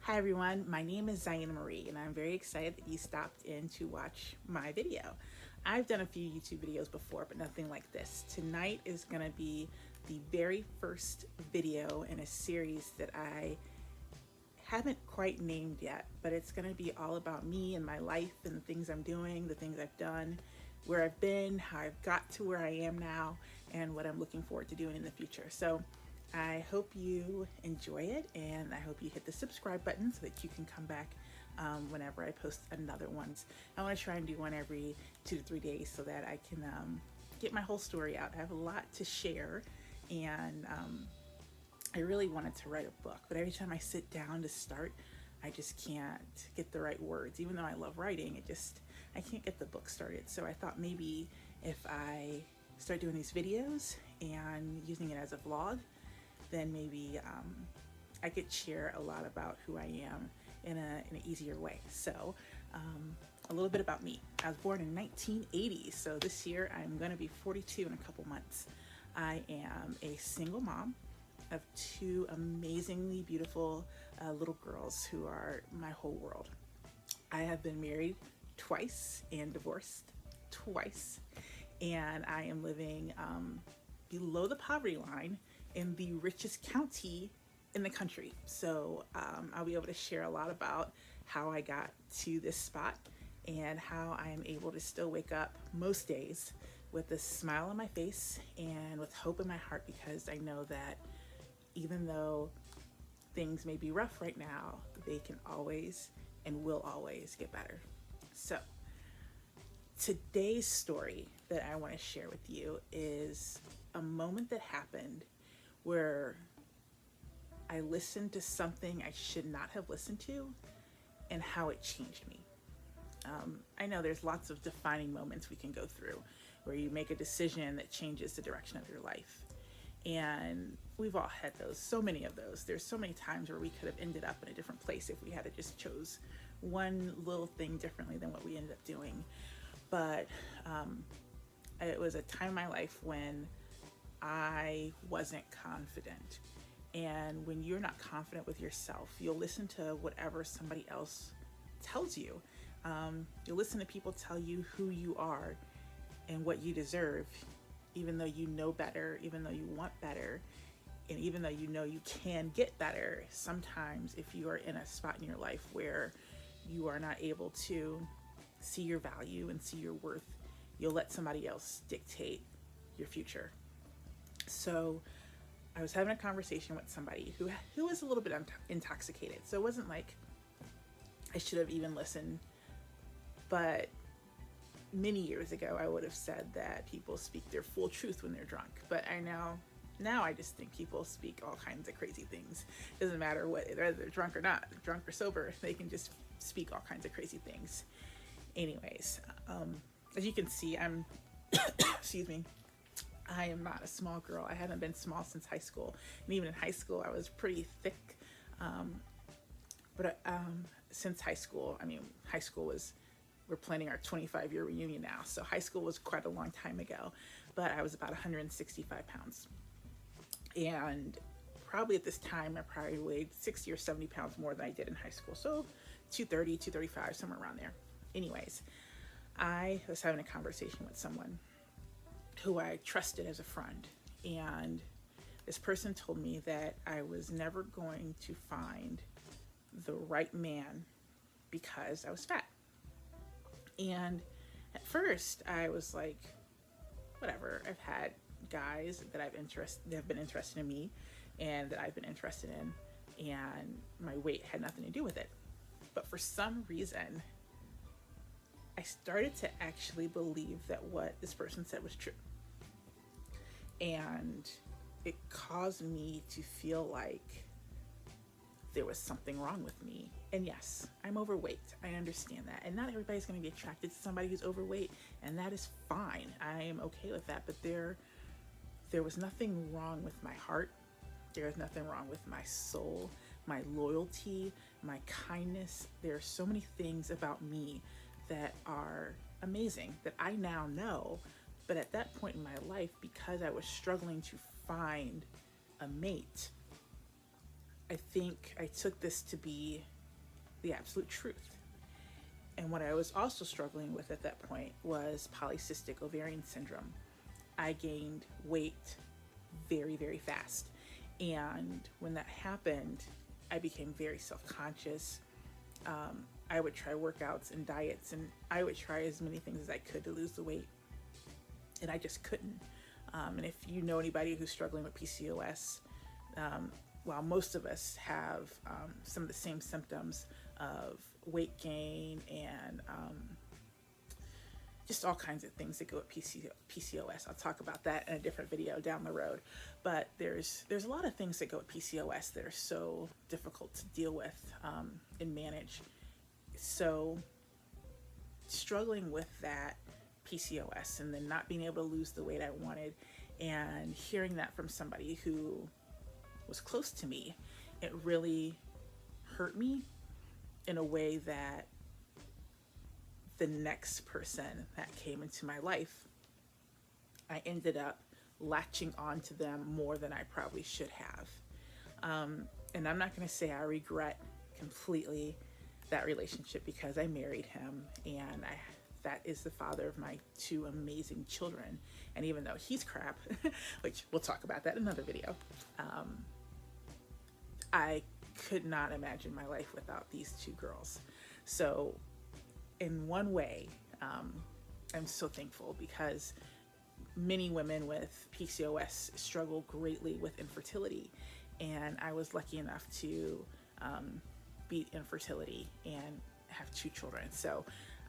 Hi everyone, my name is Ziana Marie and I'm very excited that you stopped in to watch my video. I've done a few YouTube videos before, but nothing like this. Tonight is going to be the very first video in a series that I haven't quite named yet, but it's going to be all about me and my life and the things I'm doing, the things I've done, where I've been, how I've got to where I am now, and what I'm looking forward to doing in the future. So I hope you enjoy it, and I hope you hit the subscribe button so that you can come back whenever I post another one. I want to try and do one every 2 to 3 days so that I can get my whole story out. I have a lot to share, and I really wanted to write a book, but every time I sit down to start, I just can't get the right words. Even though I love writing, I can't get the book started. So I thought maybe if I start doing these videos and using it as a vlog, then maybe I could share a lot about who I am in an easier way. So a little bit about me. I was born in 1980, so this year I'm going to be 42 in a couple months. I am a single mom of two amazingly beautiful little girls who are my whole world. I have been married twice and divorced twice, and I am living below the poverty line in the richest county in the country. So I'll be able to share a lot about how I got to this spot and how I am able to still wake up most days with a smile on my face and with hope in my heart, because I know that even though things may be rough right now, they can always and will always get better. So today's story that I want to share with you is a moment that happened where I listened to something I should not have listened to and how it changed me. I know there's lots of defining moments we can go through where you make a decision that changes the direction of your life. And we've all had those, so many of those. There's so many times where we could have ended up in a different place if we had just chose one little thing differently than what we ended up doing. But it was a time in my life when I wasn't confident. And when you're not confident with yourself, you'll listen to whatever somebody else tells you. You'll listen to people tell you who you are and what you deserve, even though you know better, even though you want better, and even though you know you can get better. Sometimes if you are in a spot in your life where you are not able to see your value and see your worth, you'll let somebody else dictate your future. So I was having a conversation with somebody who was a little bit intoxicated. So it wasn't like I should have even listened, but many years ago I would have said that people speak their full truth when they're drunk. But now I just think people speak all kinds of crazy things. It doesn't matter whether they're drunk or not, drunk or sober, they can just speak all kinds of crazy things. Anyways, as you can see, I'm excuse me, I am not a small girl. I haven't been small since high school. And even in high school, I was pretty thick. But since high school, high school was, we're planning our 25-year reunion now. So high school was quite a long time ago. But I was about 165 pounds. And probably at this time, I probably weighed 60 or 70 pounds more than I did in high school. So 230, 235, somewhere around there. Anyways, I was having a conversation with someone who I trusted as a friend. And this person told me that I was never going to find the right man because I was fat. And at first I was like, whatever, I've had guys that have been interested in me and that I've been interested in, and my weight had nothing to do with it. But for some reason, I started to actually believe that what this person said was true. And it caused me to feel like there was something wrong with me. And yes, I'm overweight. I understand that. And not everybody's going to be attracted to somebody who's overweight, and that is fine. I am okay with that. But there was nothing wrong with my heart. There was nothing wrong with my soul, my loyalty, my kindness. There are so many things about me that are amazing that I now know. But at that point in my life, because I was struggling to find a mate, I think I took this to be the absolute truth. And what I was also struggling with at that point was polycystic ovarian syndrome. I gained weight very, very fast. And when that happened, I became very self-conscious. I would try workouts and diets, and I would try as many things as I could to lose the weight. And I just couldn't. And if you know anybody who's struggling with PCOS, while most of us have some of the same symptoms of weight gain and just all kinds of things that go with PCOS. I'll talk about that in a different video down the road. But there's a lot of things that go with PCOS that are so difficult to deal with and manage. So struggling with that PCOS and then not being able to lose the weight I wanted, and hearing that from somebody who was close to me, it really hurt me in a way that the next person that came into my life, I ended up latching on to them more than I probably should have. And I'm not going to say I regret completely that relationship, because I married him, and that is the father of my 2 amazing children. And even though he's crap, which we'll talk about that in another video, I could not imagine my life without these 2 girls. So in one way, I'm so thankful, because many women with PCOS struggle greatly with infertility. And I was lucky enough to beat infertility and have 2 children. So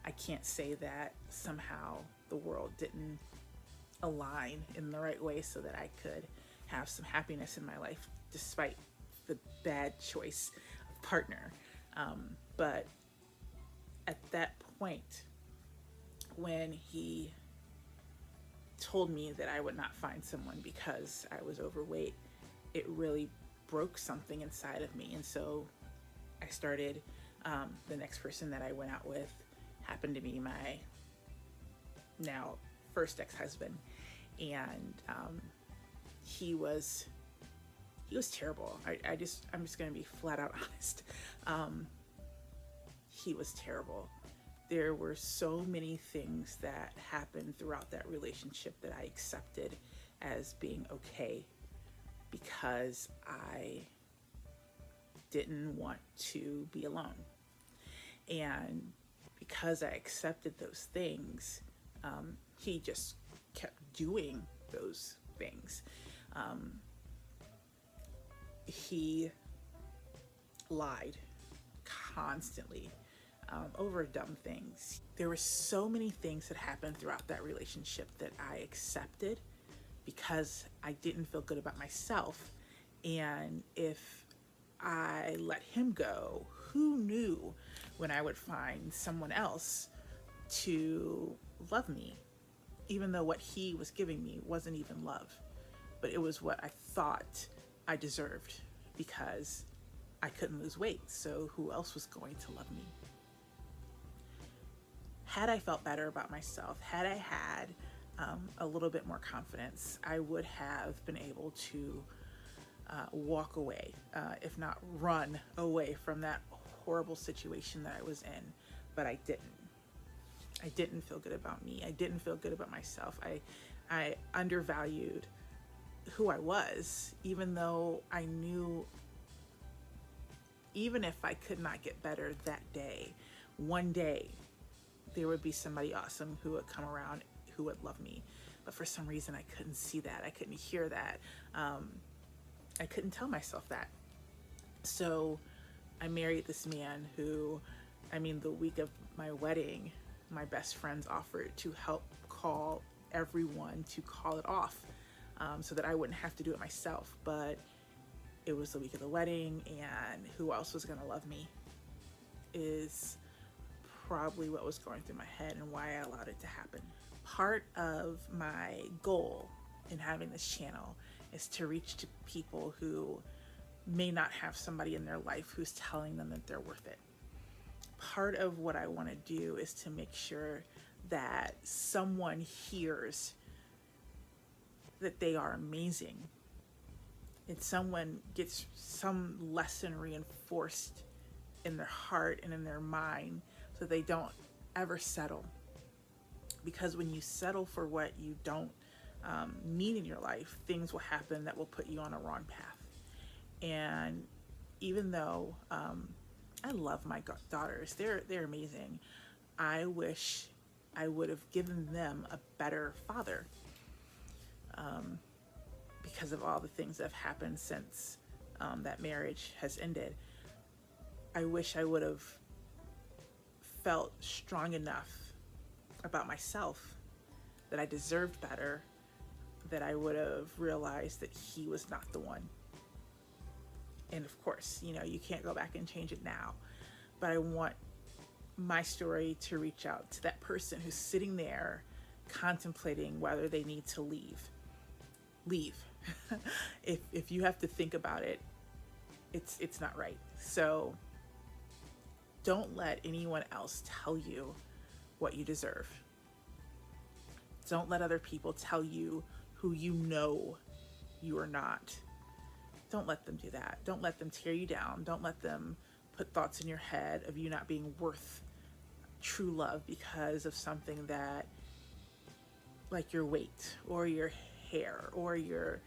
I can't say that somehow the world didn't align in the right way so that I could have some happiness in my life, despite the bad choice of partner. But at that point, when he told me that I would not find someone because I was overweight, it really broke something inside of me. And so I started, the next person that I went out with happened to be my now first ex-husband. And he was terrible. I'm just going to be flat out honest. He was terrible. There were so many things that happened throughout that relationship that I accepted as being okay, because I didn't want to be alone. And because I accepted those things, he just kept doing those things. He lied constantly over dumb things. There were so many things that happened throughout that relationship that I accepted because I didn't feel good about myself. And if I let him go, who knew when I would find someone else to love me, even though what he was giving me wasn't even love, but it was what I thought I deserved, because I couldn't lose weight. So who else was going to love me? Had I felt better about myself, had I had a little bit more confidence, I would have been able to walk away, if not run away from that horrible situation that I was in. But I didn't. I didn't feel good about me. I didn't feel good about myself. I undervalued who I was, even though I knew even if I could not get better that day, one day there would be somebody awesome who would come around who would love me. But for some reason I couldn't see that. I couldn't hear that. I couldn't tell myself that. So I married this man who, the week of my wedding, my best friends offered to help call everyone to call it off, so that I wouldn't have to do it myself. But it was the week of the wedding, and who else was going to love me is probably what was going through my head and why I allowed it to happen. Part of my goal in having this channel is to reach to people who may not have somebody in their life who's telling them that they're worth it. Part of what I want to do is to make sure that someone hears that they are amazing, and someone gets some lesson reinforced in their heart and in their mind so they don't ever settle. Because when you settle for what you don't need in your life, things will happen that will put you on a wrong path. And even though I love my daughters, they're amazing, I wish I would have given them a better father, because of all the things that have happened since that marriage has ended. I wish I would have felt strong enough about myself that I deserved better, that I would have realized that he was not the one. And of course, you can't go back and change it now, but I want my story to reach out to that person who's sitting there contemplating whether they need to leave. if you have to think about it, it's not right. So don't let anyone else tell you what you deserve. Don't let other people tell you who you are not. Don't let them do that. Don't let them tear you down. Don't let them put thoughts in your head of you not being worth true love because of something that, like your weight or your hair or your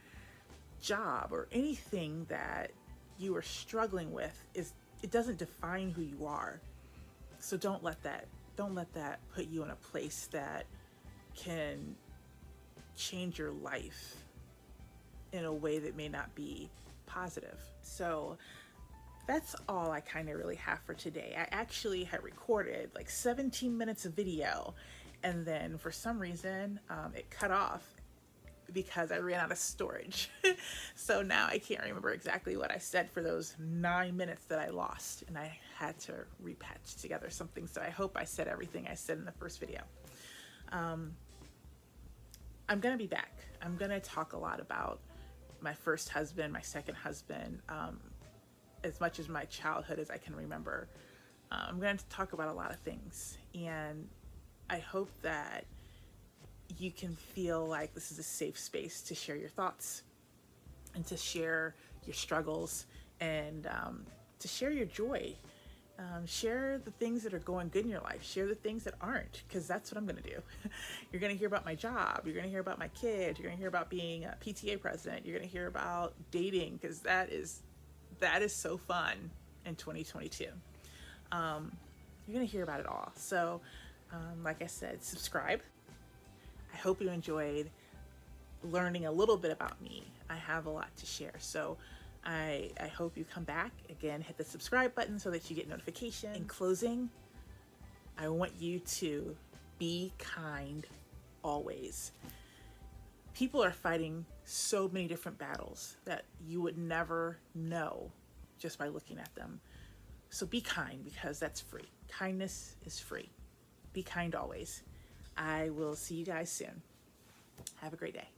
job or anything that you are struggling with. It doesn't define who you are. So don't let that put you in a place that can change your life in a way that may not be positive. So that's all I kind of really have for today. I actually had recorded like 17 minutes of video, and then for some reason it cut off because I ran out of storage. So now I can't remember exactly what I said for those 9 minutes that I lost, and I had to repatch together something. So I hope I said everything I said in the first video. I'm gonna be back. I'm gonna talk a lot about my first husband, my second husband, as much as my childhood as I can remember. I'm going to talk about a lot of things, and I hope that you can feel like this is a safe space to share your thoughts and to share your struggles and to share your joy. Share the things that are going good in your life. Share the things that aren't, because that's what I'm going to do. You're going to hear about my job. You're going to hear about my kids. You're going to hear about being a PTA president. You're going to hear about dating, because that is so fun in 2022. You're going to hear about it all. So, like I said, subscribe. I hope you enjoyed learning a little bit about me. I have a lot to share. So I hope you come back. Again, hit the subscribe button so that you get notifications. In closing, I want you to be kind always. People are fighting so many different battles that you would never know just by looking at them. So be kind, because that's free. Kindness is free. Be kind always. I will see you guys soon. Have a great day.